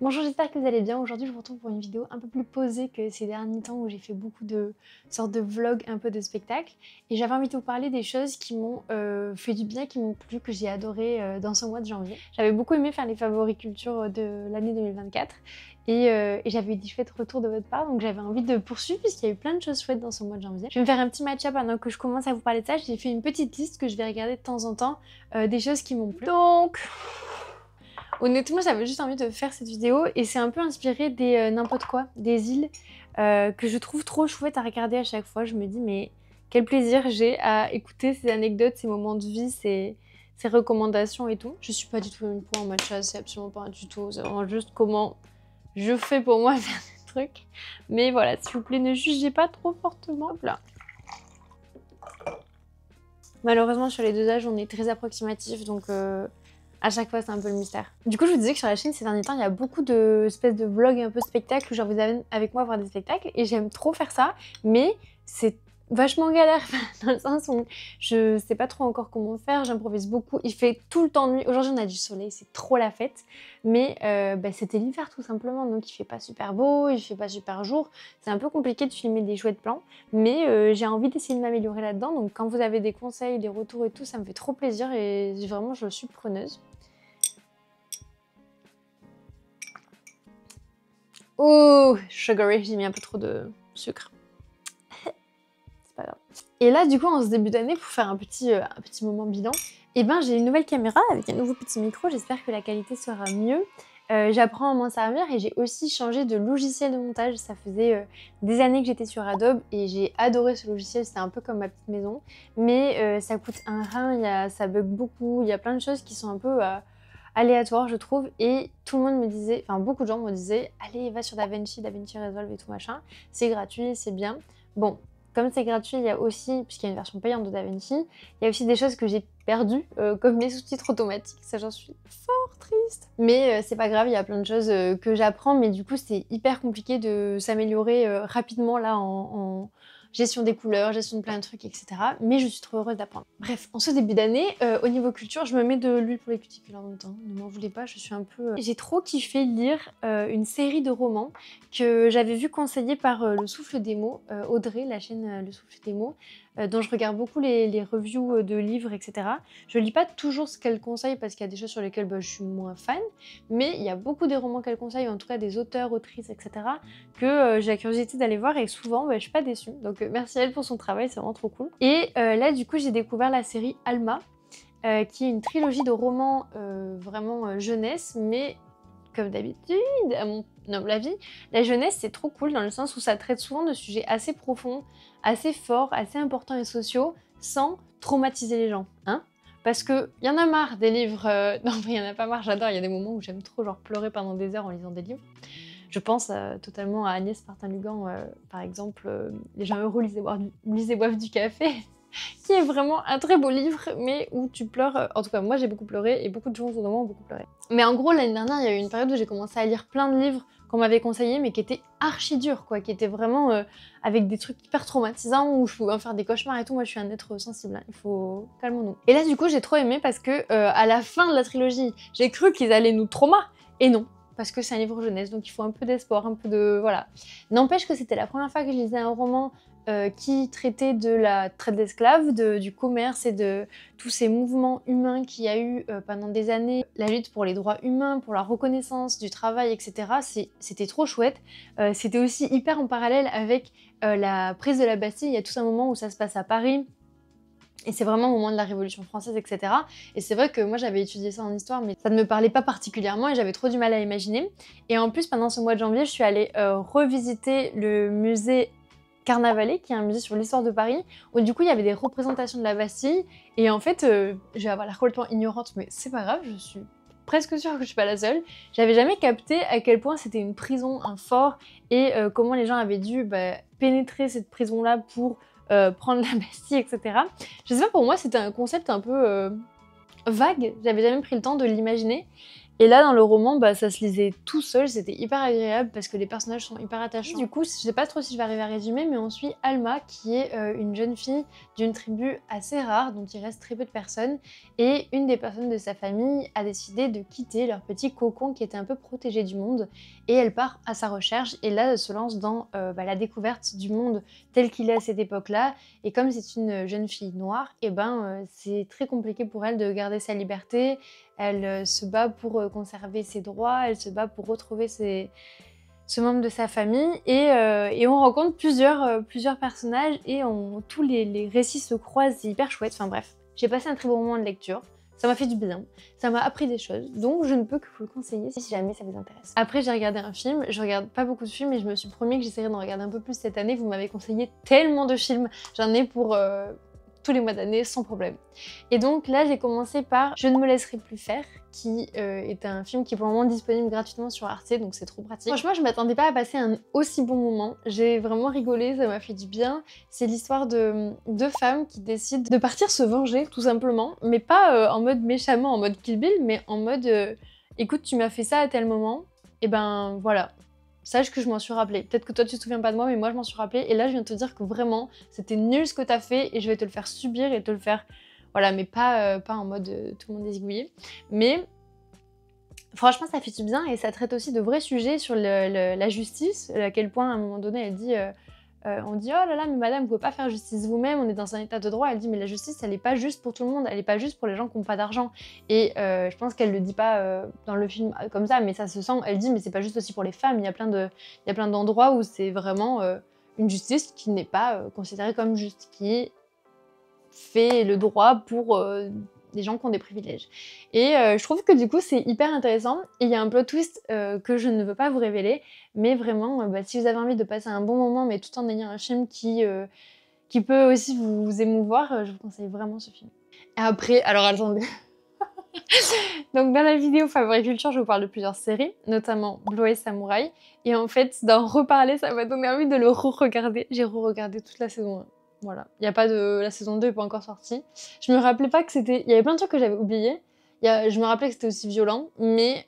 Bonjour, j'espère que vous allez bien. Aujourd'hui, je vous retrouve pour une vidéo un peu plus posée que ces derniers temps où j'ai fait beaucoup de sortes de vlogs, un peu de spectacles. Et j'avais envie de vous parler des choses qui m'ont fait du bien, qui m'ont plu, que j'ai adoré dans ce mois de janvier. J'avais beaucoup aimé faire les favoris culture de l'année 2024 et j'avais eu des chouettes retours de votre part, donc j'avais envie de poursuivre puisqu'il y a eu plein de choses chouettes dans ce mois de janvier. Je vais me faire un petit match-up pendant que je commence à vous parler de ça. J'ai fait une petite liste que je vais regarder de temps en temps des choses qui m'ont plu. Donc... honnêtement, j'avais juste envie de faire cette vidéo et c'est un peu inspiré des n'importe quoi, des îles que je trouve trop chouettes à regarder à chaque fois. Je me dis mais quel plaisir j'ai à écouter ces anecdotes, ces moments de vie, ces recommandations et tout. Je suis pas du tout une pro en matcha, c'est absolument pas du tout. C'est vraiment juste comment je fais pour moi faire des trucs. Mais voilà, s'il vous plaît, ne jugez pas trop fortement. Hop là. Malheureusement, sur les dosages, on est très approximatif, donc... à chaque fois, c'est un peu le mystère. Du coup, je vous disais que sur la chaîne, ces derniers temps, il y a beaucoup d'espèces de vlogs un peu spectacles où genre vous avez avec moi voir des spectacles et j'aime trop faire ça, mais c'est vachement galère dans le sens où je sais pas trop encore comment faire, j'improvise beaucoup, il fait tout le temps nuit. Aujourd'hui, on a du soleil, c'est trop la fête, mais c'était l'hiver tout simplement, donc il fait pas super beau, il fait pas super jour. C'est un peu compliqué de filmer des chouettes plans, mais j'ai envie d'essayer de m'améliorer là-dedans, donc quand vous avez des conseils, des retours et tout, ça me fait trop plaisir et vraiment, je suis preneuse. Oh, sugary, j'ai mis un peu trop de sucre. C'est pas grave. Et là, du coup, en ce début d'année, pour faire un petit moment bilan, eh ben, j'ai une nouvelle caméra avec un nouveau petit micro. J'espère que la qualité sera mieux. J'apprends à m'en servir et j'ai aussi changé de logiciel de montage. Ça faisait des années que j'étais sur Adobe et j'ai adoré ce logiciel. C'était un peu comme ma petite maison. Mais ça coûte un rein, ça bug beaucoup. Il y a plein de choses qui sont un peu... aléatoire je trouve, et tout le monde me disait, enfin beaucoup de gens me disaient allez va sur DaVinci, DaVinci Resolve et tout machin, c'est gratuit, c'est bien. Bon, comme c'est gratuit, il y a aussi, puisqu'il y a une version payante de DaVinci, il y a aussi des choses que j'ai perdues, comme les sous-titres automatiques, ça j'en suis fort triste. Mais c'est pas grave, il y a plein de choses que j'apprends, mais du coup c'est hyper compliqué de s'améliorer rapidement là en gestion des couleurs, gestion de plein de trucs, etc. Mais je suis trop heureuse d'apprendre. Bref, en ce début d'année, au niveau culture, je me mets de l'huile pour les cuticules en même temps. Ne m'en voulez pas, je suis un peu... J'ai trop kiffé lire une série de romans que j'avais vu conseiller par Le Souffle des mots, Audrey, la chaîne Le Souffle des mots, dont je regarde beaucoup les reviews de livres, etc. Je lis pas toujours ce qu'elle conseille parce qu'il y a des choses sur lesquelles je suis moins fan, mais il y a beaucoup des romans qu'elle conseille, en tout cas des auteurs, autrices, etc. que j'ai la curiosité d'aller voir et souvent je suis pas déçue. Donc merci à elle pour son travail, c'est vraiment trop cool. Et là du coup j'ai découvert la série Alma, qui est une trilogie de romans vraiment jeunesse, mais comme d'habitude, à mon humble avis, la jeunesse c'est trop cool dans le sens où ça traite souvent de sujets assez profonds, assez forts, assez importants et sociaux, sans traumatiser les gens, hein. Parce que y en a marre des livres, non mais y en a pas marre, j'adore, il y a des moments où j'aime trop genre pleurer pendant des heures en lisant des livres. Je pense totalement à Agnès Martin-Lugan, par exemple, Les gens heureux lisez boivent du café, qui est vraiment un très beau livre, mais où tu pleures. En tout cas, moi j'ai beaucoup pleuré et beaucoup de gens autour de moi ont beaucoup pleuré. Mais en gros, l'année dernière, il y a eu une période où j'ai commencé à lire plein de livres qu'on m'avait conseillés, mais qui étaient archi durs, quoi, qui étaient vraiment avec des trucs hyper traumatisants où je pouvais en faire des cauchemars et tout. Moi, je suis un être sensible, hein. Il faut calmons-nous. Et là, du coup, j'ai trop aimé parce que à la fin de la trilogie, j'ai cru qu'ils allaient nous trauma, et non. Parce que c'est un livre jeunesse, donc il faut un peu d'espoir, un peu de... voilà. N'empêche que c'était la première fois que je lisais un roman qui traitait de la traite d'esclaves, du commerce et de tous ces mouvements humains qu'il y a eu pendant des années, la lutte pour les droits humains, pour la reconnaissance du travail, etc. C'était trop chouette. C'était aussi hyper en parallèle avec la prise de la Bastille. Il y a tout un moment où ça se passe à Paris. Et c'est vraiment au moment de la Révolution française, etc. Et c'est vrai que moi j'avais étudié ça en histoire, mais ça ne me parlait pas particulièrement et j'avais trop du mal à imaginer. Et en plus, pendant ce mois de janvier, je suis allée revisiter le musée Carnavalet, qui est un musée sur l'histoire de Paris, où du coup il y avait des représentations de la Bastille. Et en fait, je vais avoir l'air complètement ignorante, mais c'est pas grave, je suis presque sûre que je suis pas la seule. J'avais jamais capté à quel point c'était une prison, un fort, et comment les gens avaient dû pénétrer cette prison-là pour prendre la Bastille, etc. Je sais pas, pour moi c'était un concept un peu vague, j'avais jamais pris le temps de l'imaginer. Et là, dans le roman, bah, ça se lisait tout seul, c'était hyper agréable parce que les personnages sont hyper attachants. Du coup, je sais pas trop si je vais arriver à résumer, mais on suit Alma, qui est une jeune fille d'une tribu assez rare, dont il reste très peu de personnes, et une des personnes de sa famille a décidé de quitter leur petit cocon qui était un peu protégé du monde, et elle part à sa recherche, et là, elle se lance dans la découverte du monde tel qu'il est à cette époque-là, et comme c'est une jeune fille noire, et c'est très compliqué pour elle de garder sa liberté. Elle se bat pour conserver ses droits, elle se bat pour retrouver ce membre de sa famille, et on rencontre plusieurs personnages, et tous les récits se croisent, c'est hyper chouette. Enfin bref, j'ai passé un très bon moment de lecture, ça m'a fait du bien, ça m'a appris des choses, donc je ne peux que vous le conseiller si jamais ça vous intéresse. Après, j'ai regardé un film, je regarde pas beaucoup de films, et je me suis promis que j'essaierais d'en regarder un peu plus cette année. Vous m'avez conseillé tellement de films, j'en ai pour tous les mois d'année sans problème. Et donc là, j'ai commencé par Je ne me laisserai plus faire, qui est un film qui est pour le moment disponible gratuitement sur Arte, donc c'est trop pratique. Franchement, je m'attendais pas à passer un aussi bon moment. J'ai vraiment rigolé, ça m'a fait du bien. C'est l'histoire de deux femmes qui décident de partir se venger, tout simplement, mais pas en mode méchamment, en mode Kill Bill, mais en mode écoute, tu m'as fait ça à tel moment, et ben voilà. Sache que je m'en suis rappelé. Peut-être que toi tu te souviens pas de moi, mais moi je m'en suis rappelé. Et là je viens de te dire que vraiment c'était nul ce que t'as fait, et je vais te le faire subir et te le faire... Voilà, mais pas en mode tout le monde est zigouillé. Mais franchement ça fait du bien, et ça traite aussi de vrais sujets sur la justice. À quel point à un moment donné elle dit... on dit oh là là mais madame vous pouvez pas faire justice vous-même, on est dans un état de droit. Elle dit mais la justice elle est pas juste pour tout le monde, elle est pas juste pour les gens qui ont pas d'argent. Et je pense qu'elle le dit pas dans le film comme ça, mais ça se sent. Elle dit mais c'est pas juste aussi pour les femmes, il y a plein d'endroits où c'est vraiment une justice qui n'est pas considérée comme juste, qui fait le droit pour des gens qui ont des privilèges. Et je trouve que du coup c'est hyper intéressant, et il y a un plot twist que je ne veux pas vous révéler, mais vraiment si vous avez envie de passer un bon moment mais tout en ayant un film qui peut aussi vous émouvoir, je vous conseille vraiment ce film. Et après, alors attendez, donc dans la vidéo Favori Culture, je vous parle de plusieurs séries, notamment Blue Samurai, et en fait d'en reparler ça m'a donné envie de le re-regarder. J'ai re-regardé toute la saison 1. Voilà, il y a pas de... La saison 2 n'est pas encore sortie. Je me rappelais pas que c'était... Il y avait plein de trucs que j'avais oubliés. Je me rappelais que c'était aussi violent, mais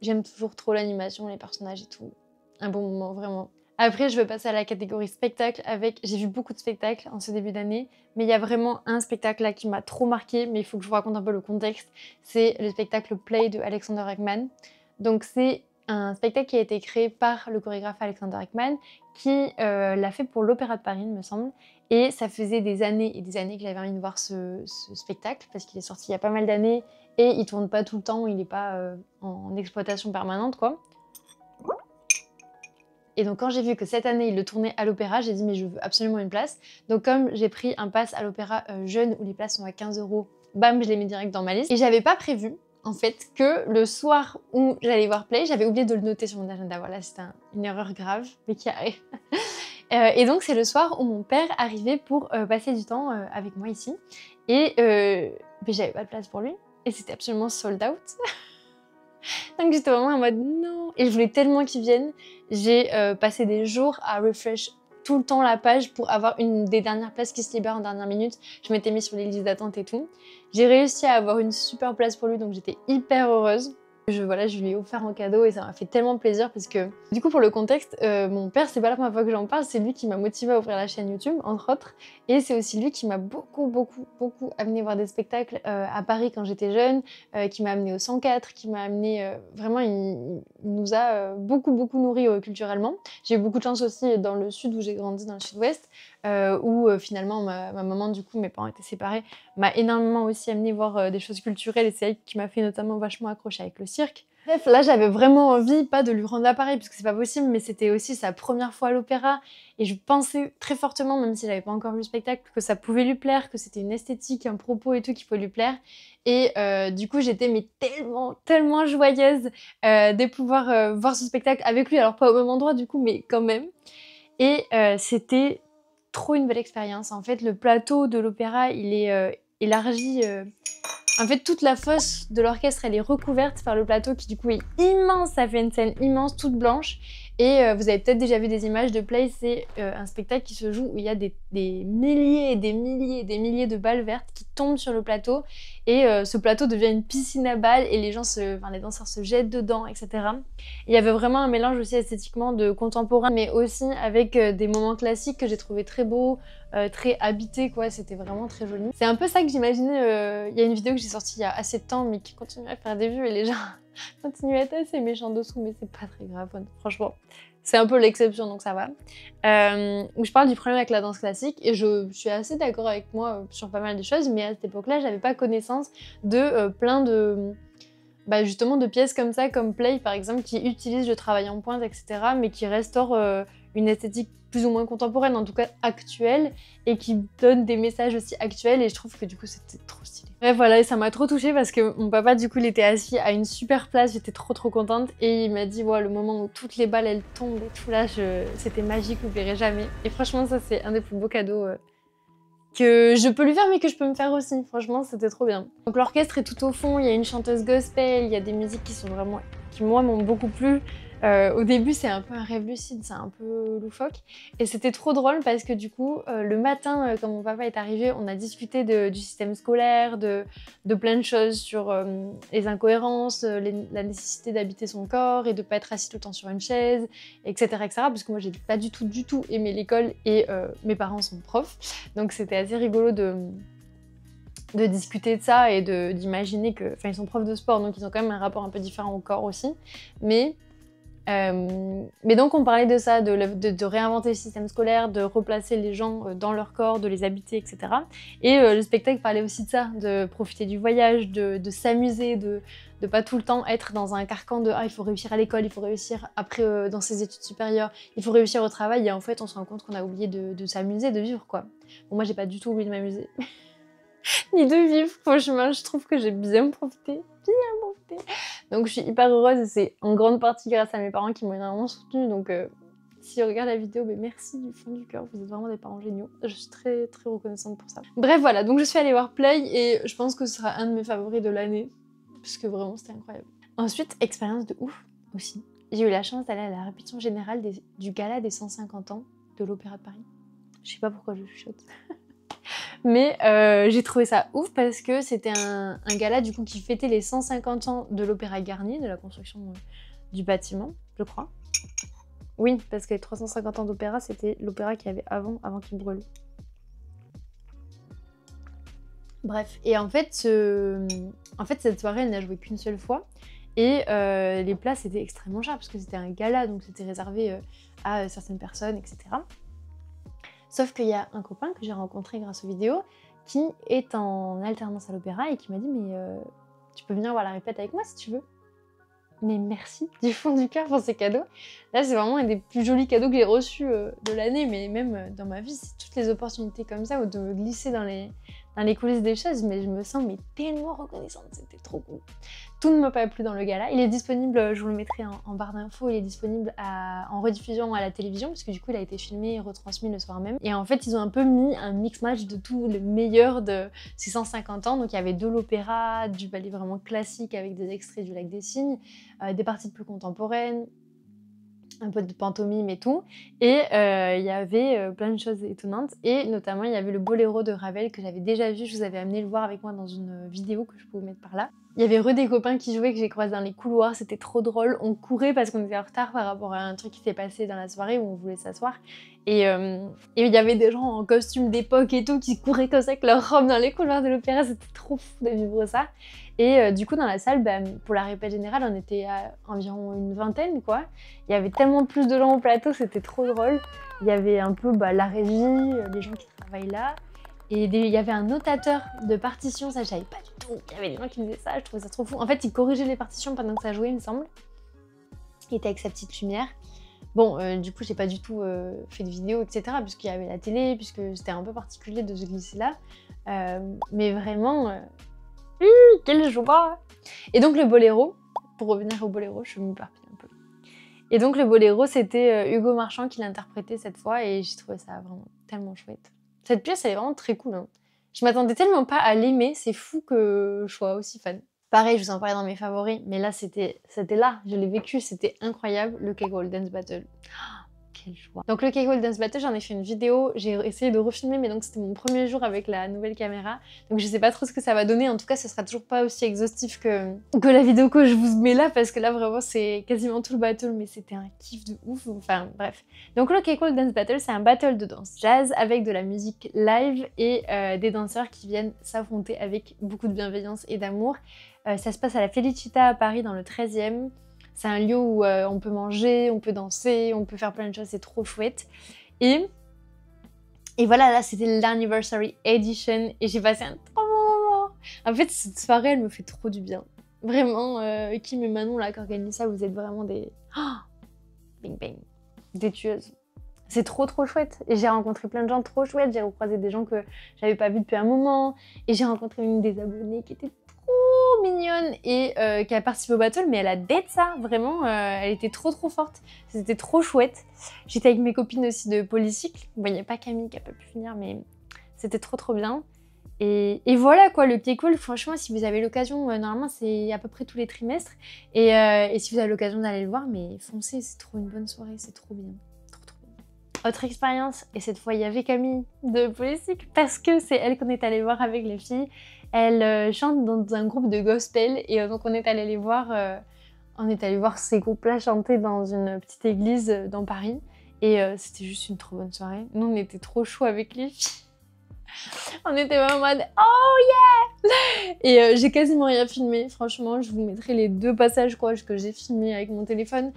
j'aime toujours trop l'animation, les personnages et tout. Un bon moment, vraiment. Après, je vais passer à la catégorie spectacle avec... J'ai vu beaucoup de spectacles en ce début d'année, mais il y a vraiment un spectacle là qui m'a trop marqué, mais il faut que je vous raconte un peu le contexte. C'est le spectacle Play de Alexander Ekman. Donc c'est un spectacle qui a été créé par le chorégraphe Alexander Ekman, qui l'a fait pour l'Opéra de Paris, il me semble. Et ça faisait des années et des années que j'avais envie de voir ce spectacle, parce qu'il est sorti il y a pas mal d'années, et il tourne pas tout le temps, il n'est pas en exploitation permanente, quoi. Et donc quand j'ai vu que cette année il le tournait à l'Opéra, j'ai dit mais je veux absolument une place. Donc comme j'ai pris un pass à l'Opéra jeune où les places sont à 15 €, bam, je l'ai mis direct dans ma liste. Et j'avais pas prévu en fait que le soir où j'allais voir Play, j'avais oublié de le noter sur mon agenda. Voilà, c'était une erreur grave, mais qui arrive. Et donc c'est le soir où mon père arrivait pour passer du temps avec moi ici. Et mais j'avais pas de place pour lui, et c'était absolument sold out. Donc j'étais vraiment en mode non. Et je voulais tellement qu'il vienne. J'ai passé des jours à refresh tout le temps la page pour avoir une des dernières places qui se libèrent en dernière minute. Je m'étais mise sur les listes d'attente et tout. J'ai réussi à avoir une super place pour lui, donc j'étais hyper heureuse. Je lui ai offert en cadeau, et ça m'a fait tellement plaisir parce que, du coup, pour le contexte, mon père, c'est pas la première fois que j'en parle, c'est lui qui m'a motivée à ouvrir la chaîne YouTube, entre autres, et c'est aussi lui qui m'a beaucoup amené voir des spectacles à Paris quand j'étais jeune, qui m'a amené au 104, qui m'a amené... vraiment, il nous a beaucoup nourris culturellement. J'ai eu beaucoup de chance aussi dans le sud où j'ai grandi, dans le sud-ouest, où finalement ma maman, du coup, mes parents étaient séparés, m'a énormément aussi amené voir des choses culturelles, et c'est elle qui m'a fait notamment vachement accrocher avec le cirque. Bref, là j'avais vraiment envie, pas de lui rendre l'appareil parce que c'est pas possible, mais c'était aussi sa première fois à l'opéra, et je pensais très fortement, même si j'avais pas encore vu le spectacle, que ça pouvait lui plaire, que c'était une esthétique, un propos et tout qui pouvait lui plaire. Et du coup j'étais mais tellement joyeuse de pouvoir voir ce spectacle avec lui, alors pas au même endroit du coup, mais quand même. Et c'était trop une belle expérience. En fait, le plateau de l'opéra, il est élargi. En fait, toute la fosse de l'orchestre, elle est recouverte par le plateau qui, du coup, est immense. Ça fait une scène immense, toute blanche. vous avez peut-être déjà vu des images de Play, c'est un spectacle qui se joue où il y a des milliers et des milliers et des milliers de balles vertes qui tombent sur le plateau et ce plateau devient une piscine à balles et les danseurs se jettent dedans, etc. Il y avait vraiment un mélange aussi esthétiquement de contemporain, mais aussi avec des moments classiques que j'ai trouvé très beaux, très habités, quoi. C'était vraiment très joli. C'est un peu ça que j'imaginais. Il y a une vidéo que j'ai sortie il y a assez de temps, mais qui continue à faire des vues et les gens continuent à être assez méchants dessous, mais c'est pas très grave, franchement. C'est un peu l'exception, donc ça va. Où je parle du problème avec la danse classique, et je suis assez d'accord avec moi sur pas mal de choses, mais à cette époque-là, j'avais pas connaissance de plein de... justement de pièces comme ça, comme Play par exemple, qui utilisent le travail en pointe, etc., mais qui restaurent une esthétique plus ou moins contemporaine, en tout cas actuelle, et qui donnent des messages aussi actuels, et je trouve que du coup c'était trop stylé. Bref voilà, et ça m'a trop touchée parce que mon papa du coup il était assis à une super place, j'étais trop contente, et il m'a dit le moment où toutes les balles elles tombent et tout là, c'était magique, vous verrez jamais. Et franchement ça c'est un des plus beaux cadeaux que je peux lui faire mais que je peux me faire aussi, franchement c'était trop bien. Donc l'orchestre est tout au fond, il y a une chanteuse gospel, il y a des musiques qui moi m'ont beaucoup plu. Au début c'est un peu un rêve lucide, c'est un peu loufoque et c'était trop drôle parce que du coup le matin quand mon papa est arrivé on a discuté du système scolaire, de plein de choses sur les incohérences, la nécessité d'habiter son corps et de pas être assis tout le temps sur une chaise, etc. Parce que moi j'ai pas du tout aimé l'école et mes parents sont profs, donc c'était assez rigolo de discuter de ça et d'imaginer que... Enfin, ils sont profs de sport, donc ils ont quand même un rapport un peu différent au corps aussi. Mais donc on parlait de ça, de réinventer le système scolaire, de replacer les gens dans leur corps, de les habiter, etc. Et le spectacle parlait aussi de ça, de profiter du voyage, de s'amuser, de pas tout le temps être dans un carcan de « Ah, il faut réussir à l'école, il faut réussir après dans ses études supérieures, il faut réussir au travail » et en fait on se rend compte qu'on a oublié de s'amuser, de vivre quoi. Bon, moi j'ai pas du tout oublié de m'amuser. Ni de vivre, franchement, je trouve que j'ai bien profité. Donc je suis hyper heureuse et c'est en grande partie grâce à mes parents qui m'ont énormément soutenue. Donc si vous regardez la vidéo, merci du fond du cœur, vous êtes vraiment des parents géniaux. Je suis très reconnaissante pour ça. Bref voilà, donc je suis allée voir Play et je pense que ce sera un de mes favoris de l'année. Parce que vraiment c'était incroyable. Ensuite, expérience de ouf aussi. J'ai eu la chance d'aller à la répétition générale du gala des 150 ans de l'Opéra de Paris. Je sais pas pourquoi je chuchote. Mais j'ai trouvé ça ouf parce que c'était un gala du coup qui fêtait les 150 ans de l'Opéra Garnier, de la construction du bâtiment, je crois. Oui, parce que les 350 ans d'opéra, c'était l'opéra qu'il y avait avant qu'il brûle. Bref, et en fait, cette soirée, elle n'a joué qu'une seule fois. Et les places étaient extrêmement chères parce que c'était un gala, donc c'était réservé à certaines personnes, etc. Sauf qu'il y a un copain que j'ai rencontré grâce aux vidéos qui est en alternance à l'opéra et qui m'a dit « Mais tu peux venir voir la répète avec moi si tu veux ». Mais merci du fond du cœur pour ces cadeaux. Là, c'est vraiment un des plus jolis cadeaux que j'ai reçus de l'année, mais même dans ma vie, c'est toutes les opportunités comme ça, ou de me glisser dans les coulisses des choses, mais je me sens tellement reconnaissante, c'était trop cool. Tout ne m'a pas plu dans le gala. Il est disponible, je vous le mettrai en barre d'infos, il est disponible en rediffusion à la télévision, parce que du coup il a été filmé et retransmis le soir même. Et en fait ils ont un peu mis un mix-match de tout le meilleur de ces 150 ans. Donc il y avait de l'opéra, du ballet vraiment classique avec des extraits du Lac des Cygnes, des parties plus contemporaines, un peu de pantomime et tout, et il y avait plein de choses étonnantes, et notamment il y avait le boléro de Ravel que j'avais déjà vu, je vous avais amené le voir avec moi dans une vidéo que je peux vous mettre par là. Il y avait des copains qui jouaient que j'ai croisés dans les couloirs, c'était trop drôle, on courait parce qu'on était en retard par rapport à un truc qui s'est passé dans la soirée où on voulait s'asseoir, et il y avait des gens en costume d'époque et tout qui couraient comme ça avec leur robe dans les couloirs de l'opéra, c'était trop fou de vivre ça. Et du coup dans la salle, pour la répète générale, on était à environ une vingtaine quoi. Il y avait tellement plus de gens au plateau, c'était trop drôle. Il y avait un peu la régie, les gens qui travaillent là. Et il y avait un notateur de partitions, ça je savais pas du tout. Il y avait des gens qui me disaient ça, je trouvais ça trop fou. En fait, il corrigeait les partitions pendant que ça jouait, il me semble. Il était avec sa petite lumière. Bon, du coup, j'ai pas du tout fait de vidéo, etc. Puisqu'il y avait la télé, puisque c'était un peu particulier de se glisser là. Mais vraiment, quelle joie! Et donc le boléro, pour revenir au boléro, je m'éparpille un peu. Et donc le boléro, c'était Hugo Marchand qui l'interprétait cette fois, et j'ai trouvé ça vraiment tellement chouette. Cette pièce, elle est vraiment très cool. Hein. Je m'attendais tellement pas à l'aimer, c'est fou que je sois aussi fan. Pareil, je vous en parlais dans mes favoris, mais là, c'était là, je l'ai vécu, c'était incroyable, le Cake Dance Battle. Quelle joie. Donc le Cake Dance Battle, j'en ai fait une vidéo, j'ai essayé de refilmer, mais donc c'était mon premier jour avec la nouvelle caméra, donc je sais pas trop ce que ça va donner. En tout cas, ce sera toujours pas aussi exhaustif que la vidéo que je vous mets là, parce que là vraiment c'est quasiment tout le battle, mais c'était un kiff de ouf, enfin bref. Donc le Cake Dance Battle, c'est un battle de danse jazz avec de la musique live et des danseurs qui viennent s'affronter avec beaucoup de bienveillance et d'amour. Ça se passe à la Felicita à Paris dans le 13e. C'est un lieu où on peut manger, on peut danser, on peut faire plein de choses, c'est trop chouette. Et voilà, là c'était l'Anniversary Edition et j'ai passé un trop bon moment. En fait, cette soirée, elle me fait trop du bien. Vraiment, Kim et Manon là qui organisent ça, vous êtes vraiment des... Oh, bing bang, des tueuses. C'est trop chouette. Et j'ai rencontré plein de gens trop chouettes, j'ai recroisé des gens que j'avais pas vus depuis un moment. Et j'ai rencontré une des abonnées qui était trop mignonne et qui a participé au battle, mais elle a dead ça, vraiment, elle était trop forte, c'était trop chouette. J'étais avec mes copines aussi de polycycle, bon il n'y a pas Camille qui a pas pu finir, mais c'était trop bien. Et voilà quoi, le Cake Walk, franchement si vous avez l'occasion, normalement c'est à peu près tous les trimestres, et si vous avez l'occasion d'aller le voir, mais foncez, c'est trop une bonne soirée, c'est trop bien. Autre expérience, et cette fois il y avait Camille de Polycycle, parce que c'est elle qu'on est allé voir avec les filles. Elle chante dans un groupe de gospel, et donc on est allé les voir, ces groupes-là chanter dans une petite église dans Paris, et c'était juste une trop bonne soirée. Nous on était trop chauds avec les filles. On était vraiment en mode oh yeah! Et j'ai quasiment rien filmé, franchement, je vous mettrai les 2 passages quoi, que j'ai filmés avec mon téléphone.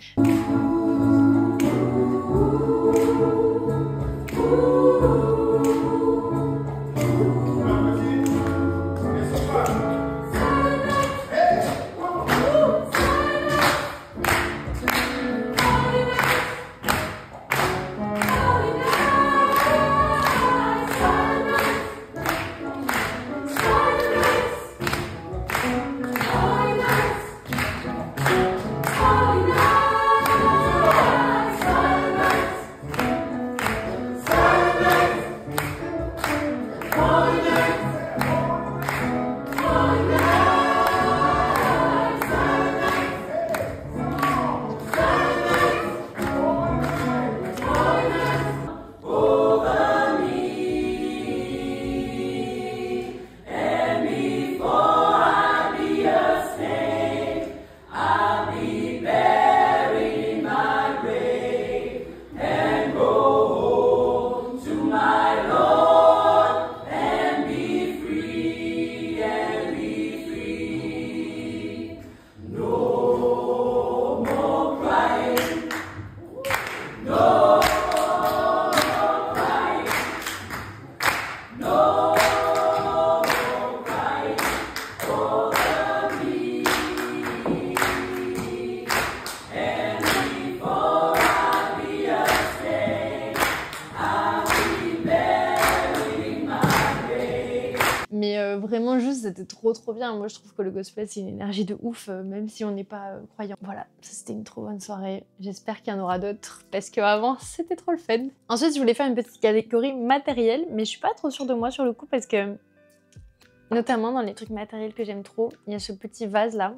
Mais vraiment juste c'était trop bien. Moi je trouve que le gospel c'est une énergie de ouf, même si on n'est pas croyant. Voilà, c'était une trop bonne soirée. J'espère qu'il y en aura d'autres parce qu'avant c'était trop le fun. Ensuite je voulais faire une petite catégorie matériel, mais je suis pas trop sûre de moi sur le coup parce que notamment dans les trucs matériels que j'aime trop, il y a ce petit vase là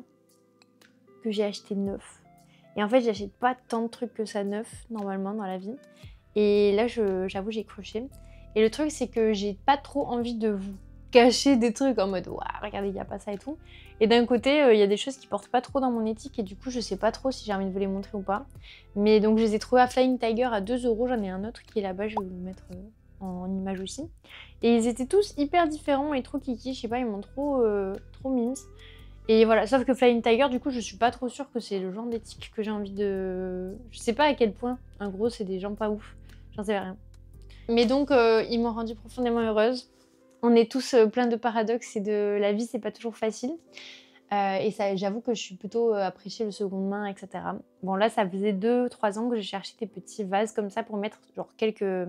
que j'ai acheté neuf. Et en fait j'achète pas tant de trucs que ça neuf normalement dans la vie. Et là j'avoue j'ai croché. Et le truc c'est que j'ai pas trop envie de vous cacher des trucs en mode waouh regardez il n'y a pas ça et tout, et d'un côté il y a des choses qui portent pas trop dans mon éthique et du coup je sais pas trop si j'ai envie de vous les montrer ou pas, mais donc je les ai trouvés à Flying Tiger à 2 €. J'en ai un autre qui est là-bas, je vais vous le mettre en image aussi, et ils étaient tous hyper différents et trop kiki, je sais pas, ils m'ont trop mimes. Et voilà, sauf que Flying Tiger du coup je suis pas trop sûre que c'est le genre d'éthique que j'ai envie de... Je sais pas à quel point, en gros c'est des gens pas ouf, j'en sais rien. Mais donc ils m'ont rendue profondément heureuse. On est tous plein de paradoxes et de la vie c'est pas toujours facile, et ça j'avoue que je suis plutôt appréciée le seconde main, etc. Bon là ça faisait 2-3 ans que je cherchais des petits vases comme ça pour mettre genre quelques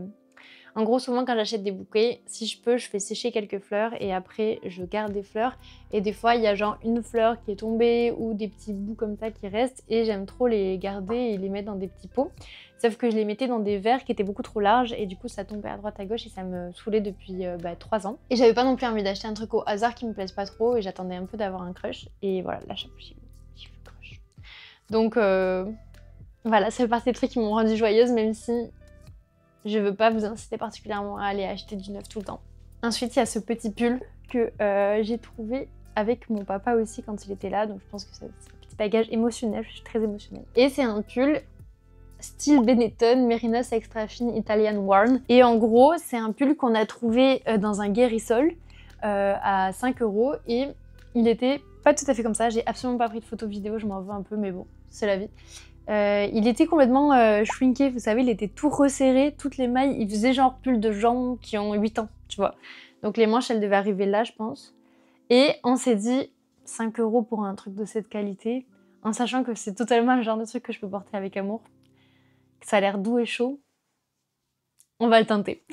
En gros, souvent quand j'achète des bouquets, si je peux, je fais sécher quelques fleurs et après je garde des fleurs. Et des fois, il y a genre une fleur qui est tombée ou des petits bouts comme ça qui restent et j'aime trop les garder et les mettre dans des petits pots. Sauf que je les mettais dans des verres qui étaient beaucoup trop larges et du coup ça tombait à droite à gauche et ça me saoulait depuis 3 ans. Et j'avais pas non plus envie d'acheter un truc au hasard qui me plaise pas trop et j'attendais un peu d'avoir un crush. Et voilà, là j'ai eu le crush. Donc voilà, ça fait partie des trucs qui m'ont rendue joyeuse même si je veux pas vous inciter particulièrement à aller acheter du neuf tout le temps. Ensuite, il y a ce petit pull que j'ai trouvé avec mon papa aussi quand il était là. Donc je pense que c'est un petit bagage émotionnel, je suis très émotionnelle. Et c'est un pull style Benetton, Mérinos Extra Fine Italian Worn. Et en gros, c'est un pull qu'on a trouvé dans un Guérisol à 5 € et il était pas tout à fait comme ça. J'ai absolument pas pris de photos vidéo, je m'en veux un peu, mais bon, c'est la vie. Il était complètement shrinké, vous savez, il était tout resserré, toutes les mailles, il faisait genre pull de gens qui ont 8 ans, tu vois. Donc les manches, elles devaient arriver là, je pense. Et on s'est dit, 5 € pour un truc de cette qualité, en sachant que c'est totalement le genre de truc que je peux porter avec amour, que ça a l'air doux et chaud, on va le tenter.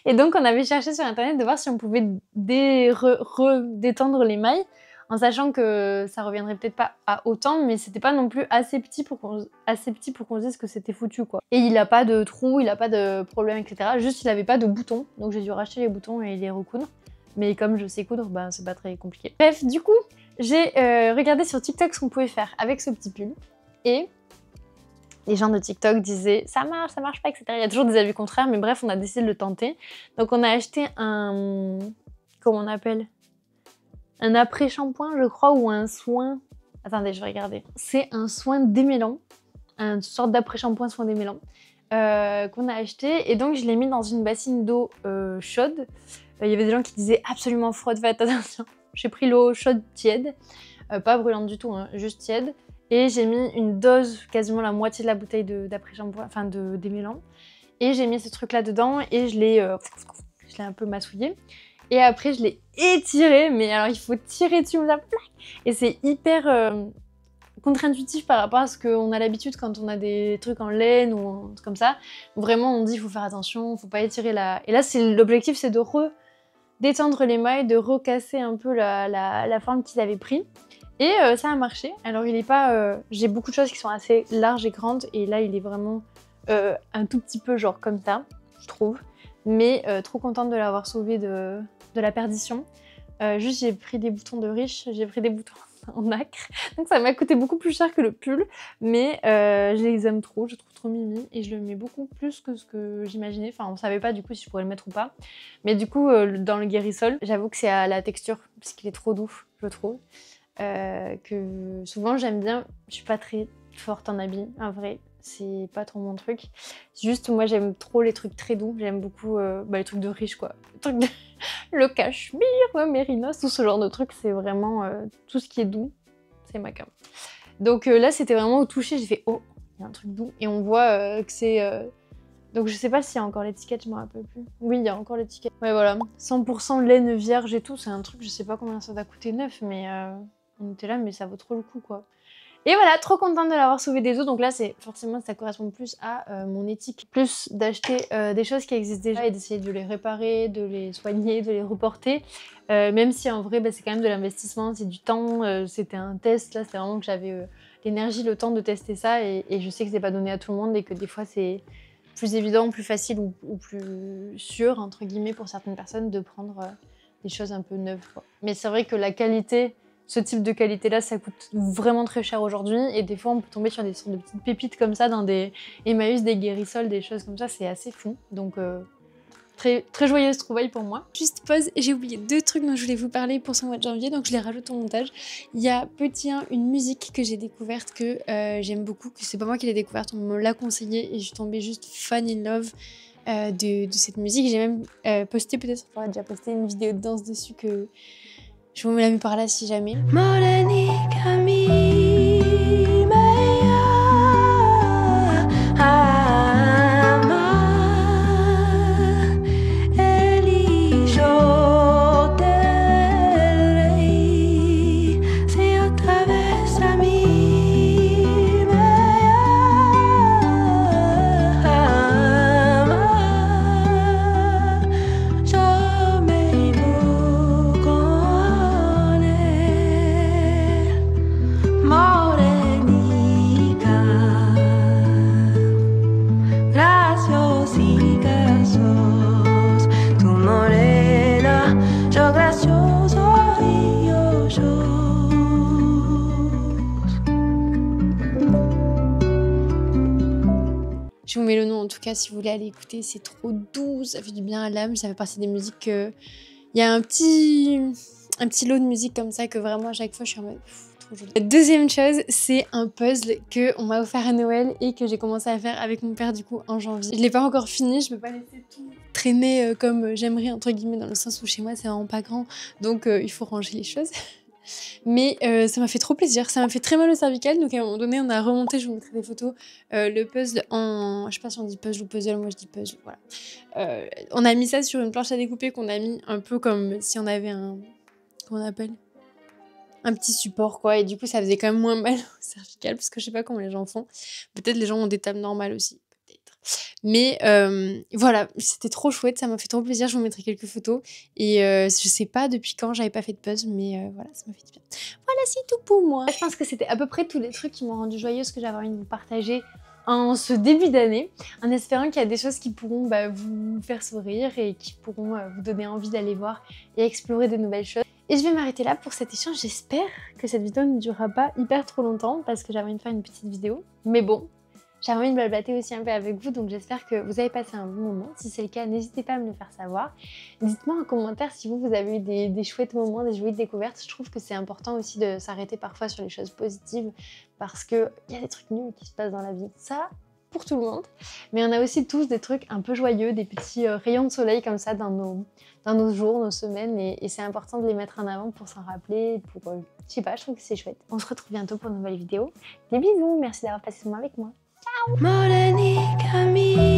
Et donc on avait cherché sur internet de voir si on pouvait détendre les mailles, en sachant que ça reviendrait peut-être pas à autant, mais c'était pas non plus assez petit pour qu'on se dise que c'était foutu, quoi. Et il a pas de trou, il a pas de problème, etc. Juste il avait pas de boutons, donc j'ai dû racheter les boutons et les recoudre. Mais comme je sais coudre, bah c'est pas très compliqué. Bref, du coup, j'ai regardé sur TikTok ce qu'on pouvait faire avec ce petit pull, et les gens de TikTok disaient ça marche pas, etc. Il y a toujours des avis contraires, mais bref, on a décidé de le tenter. Donc on a acheté un... comment on appelle ? Un après-shampoing, je crois, ou un soin... Attendez, je vais regarder. C'est un soin démêlant, une sorte d'après-shampoing soin démêlant, qu'on a acheté. Et donc je l'ai mis dans une bassine d'eau chaude. Il y avait des gens qui disaient absolument froide, faites attention. J'ai pris l'eau chaude tiède, pas brûlante du tout, hein, juste tiède. Et j'ai mis une dose, quasiment la moitié de la bouteille d'après-shampoing, enfin de démêlant. Et j'ai mis ce truc là dedans et je l'ai un peu massouillé. Et après je l'ai étiré, mais alors il faut tirer dessus comme ça. Et c'est hyper contre-intuitif par rapport à ce qu'on a l'habitude quand on a des trucs en laine ou un truc comme ça. Vraiment on dit il faut faire attention, faut pas étirer la... Et là l'objectif c'est de détendre les mailles, de recasser un peu la forme qu'ils avaient pris. Et ça a marché. Alors il est pas... j'ai beaucoup de choses qui sont assez larges et grandes et là il est vraiment un tout petit peu genre comme ça, je trouve. Mais trop contente de l'avoir sauvé de la perdition. Juste j'ai pris des boutons de riche, j'ai pris des boutons en nacre. Donc ça m'a coûté beaucoup plus cher que le pull. Mais je les aime trop, je trouve trop mimi. Et je le mets beaucoup plus que ce que j'imaginais. Enfin on savait pas du coup si je pourrais le mettre ou pas. Mais du coup dans le Guérisol, j'avoue que c'est à la texture parce qu'il est trop doux, je trouve. Que souvent j'aime bien, je suis pas très forte en habits, en vrai, c'est pas trop mon truc. Juste moi j'aime trop les trucs très doux, j'aime beaucoup les trucs de riche quoi. Le cachemire, le mérinos, tout ce genre de trucs, c'est vraiment tout ce qui est doux, c'est ma cam. Donc là c'était vraiment au toucher, j'ai fait oh, il y a un truc doux et on voit que c'est... Donc je sais pas s'il y a encore l'étiquette, je m'en rappelle plus. Oui, il y a encore l'étiquette. Ouais voilà, 100% laine vierge et tout, c'est un truc, je sais pas combien ça va coûter neuf, mais on était là, mais ça vaut trop le coup quoi. Et voilà, trop contente de l'avoir sauvé des eaux. Donc là, forcément, ça correspond plus à mon éthique. Plus d'acheter des choses qui existent déjà et d'essayer de les réparer, de les soigner, de les reporter. Même si en vrai, c'est quand même de l'investissement, c'est du temps. C'était un test, là, c'était vraiment que j'avais l'énergie, le temps de tester ça. Et je sais que c'est pas donné à tout le monde et que des fois, c'est plus évident, plus facile ou plus sûr, entre guillemets, pour certaines personnes de prendre des choses un peu neuves, quoi. Mais c'est vrai que la qualité... Ce type de qualité-là, ça coûte vraiment très cher aujourd'hui. Et des fois, on peut tomber sur des sortes de petites pépites comme ça dans des Emmaüs, des Guérisol, des choses comme ça. C'est assez fou. Donc, très, très joyeuse trouvaille pour moi. Juste pause, j'ai oublié 2 trucs dont je voulais vous parler pour ce mois de janvier. Donc, je les rajoute au montage. Il y a petit 1, une musique que j'ai découverte, que j'aime beaucoup. Que c'est pas moi qui l'ai découverte, on me l'a conseillé. Et je suis tombée juste fan in love de cette musique. J'ai même posté, peut-être, on déjà posté une vidéo de danse dessus que... Je vous mets la mis par là si jamais. besos, tu morena, yo gracioso y yo. Je vous mets le nom en tout cas si vous voulez aller écouter, c'est trop doux, ça fait du bien à l'âme, ça fait partie des musiques il y a un petit lot de musique comme ça que vraiment à chaque fois je suis en mode trop joli. La deuxième chose, c'est un puzzle que on m'a offert à Noël et que j'ai commencé à faire avec mon père du coup en janvier. Je l'ai pas encore fini, je peux pas laisser tout traîner comme j'aimerais entre guillemets dans le sens où chez moi c'est vraiment pas grand, donc il faut ranger les choses. Mais ça m'a fait trop plaisir, ça m'a fait très mal au cervical, donc à un moment donné on a remonté, je vous mettrai des photos, le puzzle en... je sais pas si on dit puzzle ou puzzle, moi je dis puzzle, voilà. On a mis ça sur une planche à découper qu'on a mis un peu comme si on avait un... comment on appelle ? Un petit support quoi, et du coup ça faisait quand même moins mal au cervical, parce que je sais pas comment les gens font. Peut-être les gens ont des tables normales aussi. Mais voilà, c'était trop chouette, ça m'a fait trop plaisir, je vous mettrai quelques photos. Et je sais pas depuis quand j'avais pas fait de puzzle, mais voilà, ça m'a fait du bien. Voilà, c'est tout pour moi. Je pense que c'était à peu près tous les trucs qui m'ont rendu joyeuse que j'avais envie de vous partager en ce début d'année, en espérant qu'il y a des choses qui pourront vous faire sourire et qui pourront vous donner envie d'aller voir et explorer de nouvelles choses. Et je vais m'arrêter là pour cet échange, j'espère que cette vidéo ne durera pas hyper trop longtemps parce que j'avais envie de faire une petite vidéo, mais bon. J'avais envie de blablater aussi un peu avec vous, donc j'espère que vous avez passé un bon moment. Si c'est le cas, n'hésitez pas à me le faire savoir. Dites-moi en commentaire si vous avez eu des chouettes moments, des chouettes découvertes. Je trouve que c'est important aussi de s'arrêter parfois sur les choses positives parce qu'il y a des trucs nuls qui se passent dans la vie. Ça, pour tout le monde. Mais on a aussi tous des trucs un peu joyeux, des petits rayons de soleil comme ça dans nos jours, nos semaines. Et c'est important de les mettre en avant pour s'en rappeler, pour... je sais pas, je trouve que c'est chouette. On se retrouve bientôt pour une nouvelle vidéo. Des bisous, merci d'avoir passé ce moment avec moi. Morenica mía.